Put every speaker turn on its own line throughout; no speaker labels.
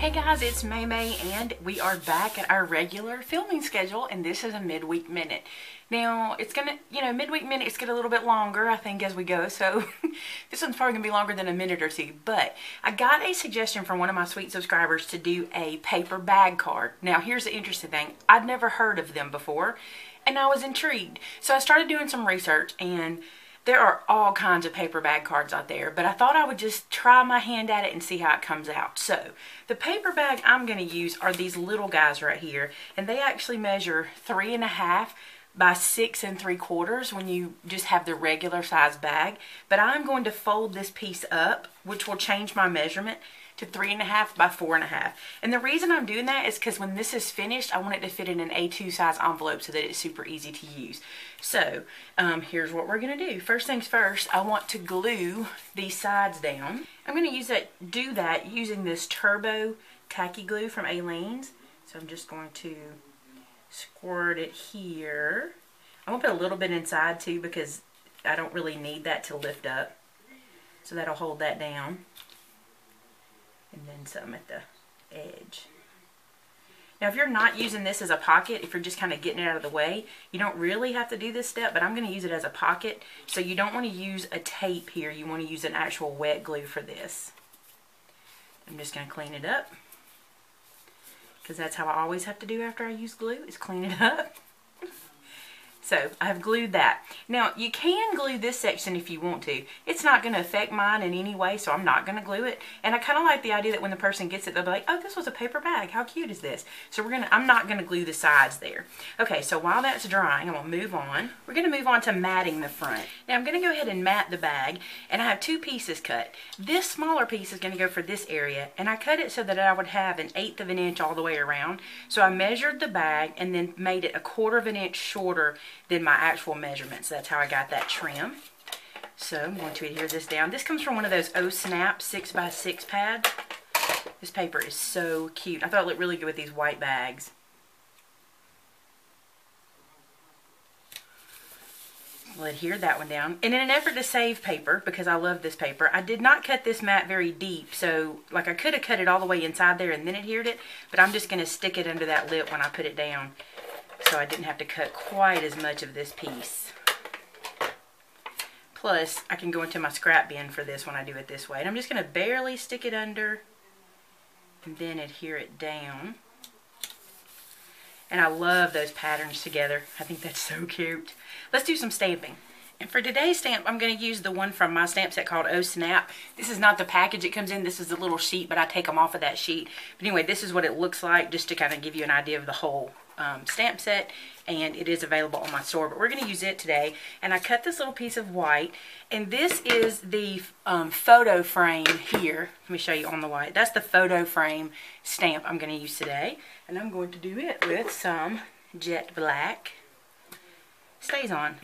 Hey guys, it's Maymay and we are back at our regular filming schedule, and this is a midweek minute. Now, it's gonna, midweek minutes get a little bit longer, I think, as we go, so this one's probably gonna be longer than a minute or two, but I got a suggestion from one of my sweet subscribers to do a paper bag card. Now, here's the interesting thing. I'd never heard of them before, and I was intrigued. So I started doing some research, and there are all kinds of paper bag cards out there, but I thought I would just try my hand at it and see how it comes out. So the paper bag I'm going to use are these little guys right here, and they actually measure 3.5 by 6 3/4 when you just have the regular size bag. But I'm going to fold this piece up, which will change my measurement to 3.5 by 4.5. And the reason I'm doing that is because when this is finished, I want it to fit in an A2 size envelope so that it's super easy to use. So here's what we're going to do. First things first, I want to glue these sides down. I'm going to do that using this Turbo Tacky Glue from Aleene's. So I'm just going to squirt it here. I'm going to put a little bit inside too because I don't really need that to lift up. So that'll hold that down. And then some at the edge. Now, if you're not using this as a pocket, if you're just kind of getting it out of the way, you don't really have to do this step, but I'm going to use it as a pocket. So you don't want to use a tape here. You want to use an actual wet glue for this. I'm just going to clean it up, because that's how I always have to do after I use glue, is clean it up. So I have glued that. Now, you can glue this section if you want to. It's not going to affect mine in any way, so I'm not going to glue it. And I kind of like the idea that when the person gets it, they'll be like, oh, this was a paper bag. How cute is this? So I'm not going to glue the sides there. Okay, so while that's drying, I'm going to move on. We're going to move on to matting the front. Now, I'm going to go ahead and mat the bag, and I have 2 pieces cut. This smaller piece is going to go for this area, and I cut it so that I would have 1/8 of an inch all the way around. So I measured the bag and then made it 1/4 of an inch shorter than my actual measurements. That's how I got that trim. So I'm going to adhere this down. This comes from one of those Snap 6x6 pads. This paper is so cute. I thought it looked really good with these white bags. We'll adhere that one down. And in an effort to save paper, because I love this paper, I did not cut this mat very deep. So like I could have cut it all the way inside there and then adhered it, but I'm just going to stick it under that lip when I put it down, so I didn't have to cut quite as much of this piece. Plus, I can go into my scrap bin for this when I do it this way. And I'm just going to barely stick it under and then adhere it down. And I love those patterns together. I think that's so cute. Let's do some stamping. And for today's stamp, I'm going to use the one from my stamp set called Snap. This is not the package it comes in. This is the little sheet, but I take them off of that sheet. But anyway, this is what it looks like, just to kind of give you an idea of the whole stamp set. And it is available on my store, but we're going to use it today. And I cut this little piece of white, and this is the photo frame here. Let me show you on the white. That's the photo frame stamp I'm going to use today. And I'm going to do it with some jet black StazOn.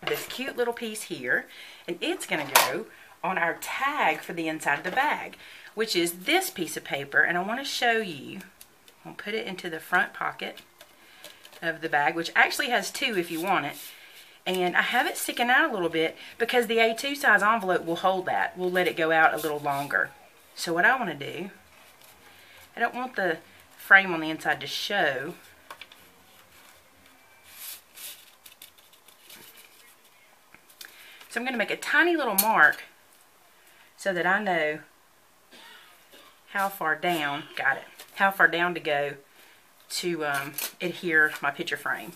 This cute little piece here, and it's going to go on our tag for the inside of the bag, which is this piece of paper. And I want to show you, I'll put it into the front pocket of the bag, which actually has 2 if you want it. And I have it sticking out a little bit because the A2 size envelope will hold that. We'll let it go out a little longer. So what I want to do, I don't want the frame on the inside to show. So I'm going to make a tiny little mark so that I know how far down, how far down to go to adhere my picture frame.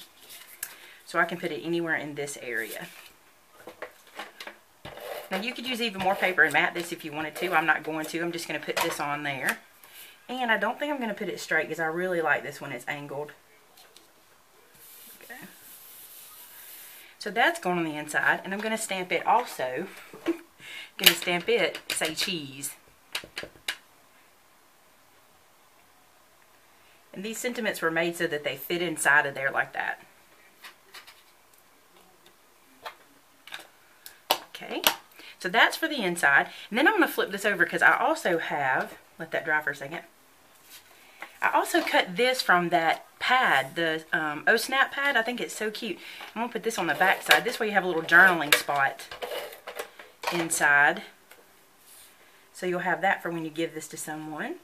So I can put it anywhere in this area. Now you could use even more paper and mat this if you wanted to. I'm not going to. I'm just going to put this on there. And I don't think I'm going to put it straight because I really like this when it's angled. Okay. So that's going on the inside, and I'm going to stamp it also. I'm going to stamp it, say cheese. And these sentiments were made so that they fit inside of there like that. Okay, so that's for the inside. And then I'm going to flip this over because I also have, let that dry for a second. I also cut this from that pad, the Snap pad. I think it's so cute. I'm going to put this on the back side. This way you have a little journaling spot inside. So you'll have that for when you give this to someone.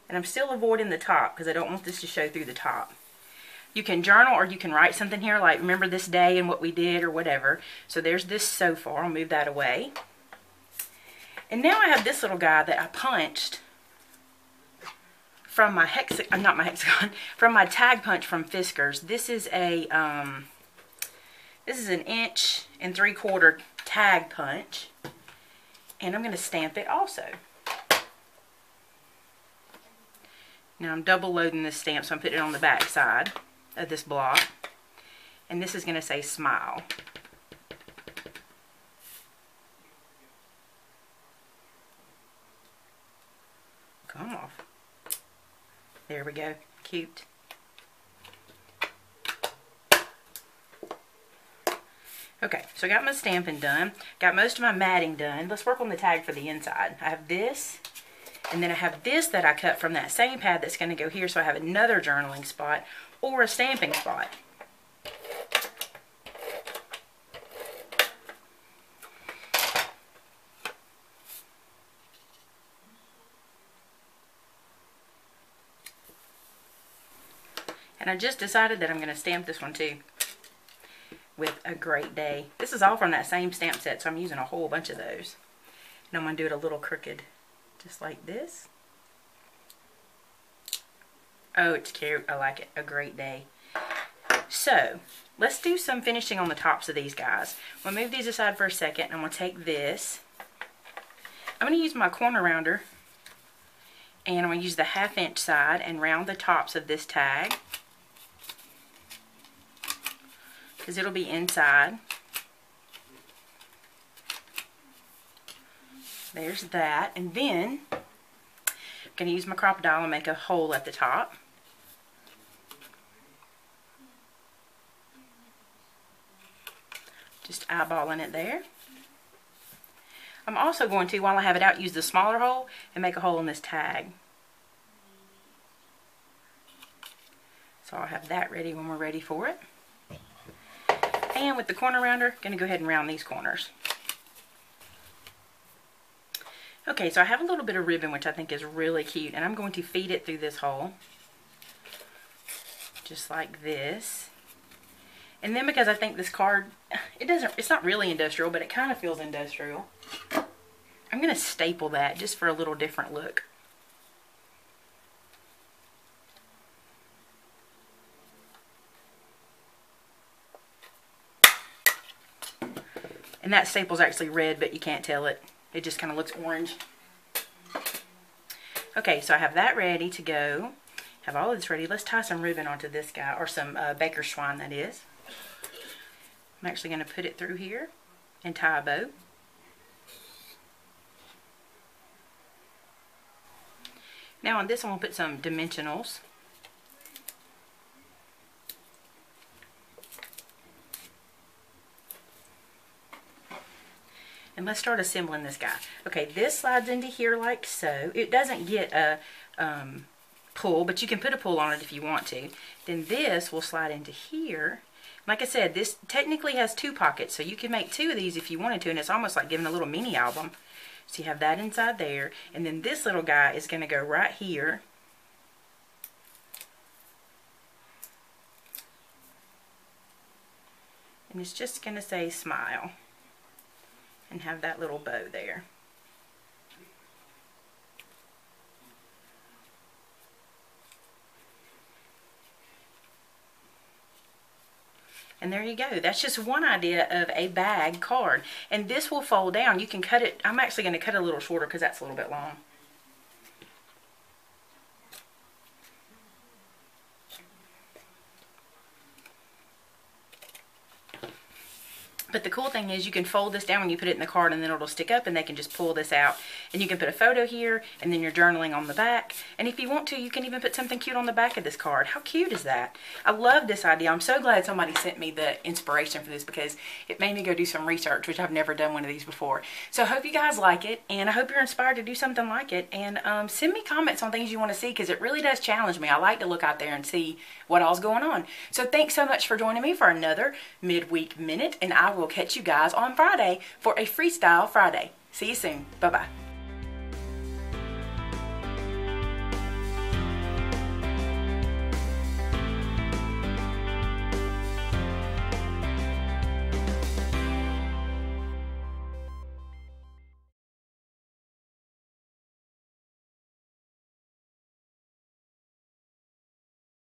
And I'm still avoiding the top because I don't want this to show through the top. You can journal or you can write something here like remember this day and what we did or whatever. So there's this so far. I'll move that away. And now I have this little guy that I punched from my from my tag punch from Fiskars. This is a this is an 1 3/4 tag punch. And I'm going to stamp it also. Now I'm double loading this stamp, so I'm putting it on the back side of this block. And this is going to say smile. Come off. There we go. Cute. Okay, so I got my stamping done. Got most of my matting done. Let's work on the tag for the inside. I have this. And then I have this that I cut from that same pad that's going to go here, so I have another journaling spot or a stamping spot. And I just decided that I'm going to stamp this one too with a great day. This is all from that same stamp set, so I'm using a whole bunch of those. And I'm going to do it a little crooked. Just like this. Oh, it's cute. I like it. A great day. So, let's do some finishing on the tops of these guys. I'm going to move these aside for a second. I'm going to take this. I'm going to use my corner rounder. And I'm going to use the 1/2 inch side and round the tops of this tag. Because it'll be inside. There's that. And then I'm going to use my Crop-A-Dile and make a hole at the top. Just eyeballing it there. I'm also going to, while I have it out, use the smaller hole and make a hole in this tag. So I'll have that ready when we're ready for it. And with the corner rounder, I'm going to go ahead and round these corners. Okay, so I have a little bit of ribbon, which I think is really cute, and I'm going to feed it through this hole. Just like this. And then because I think this card, it's not really industrial, but it kind of feels industrial. I'm going to staple that just for a little different look. And that staple's actually red, but you can't tell it. It just kind of looks orange. Okay, so I have that ready to go. Have all of this ready. Let's tie some ribbon onto this guy, or some baker's twine, that is. I'm actually going to put it through here and tie a bow. Now on this one, we'll put some dimensionals. And let's start assembling this guy. Okay, this slides into here like so. It doesn't get a pull, but you can put a pull on it if you want to. Then this will slide into here. Like I said, this technically has 2 pockets, so you can make 2 of these if you wanted to, and it's almost like giving a little mini album. So you have that inside there, and then this little guy is going to go right here. And it's just going to say smile. And have that little bow there. And there you go. That's just one idea of a bag card. And this will fold down. You can cut it. I'm actually going to cut it a little shorter because that's a little bit long. But the cool thing is you can fold this down when you put it in the card, and then it'll stick up, and they can just pull this out. And you can put a photo here, and then you're journaling on the back. And if you want to, you can even put something cute on the back of this card. How cute is that? I love this idea. I'm so glad somebody sent me the inspiration for this, because it made me go do some research, which I've never done one of these before. So I hope you guys like it, and I hope you're inspired to do something like it. And send me comments on things you want to see, because it really does challenge me. I like to look out there and see what all's going on. So thanks so much for joining me for another Midweek Minute, and I will catch you guys on Friday for a Freestyle Friday. See you soon. Bye-bye.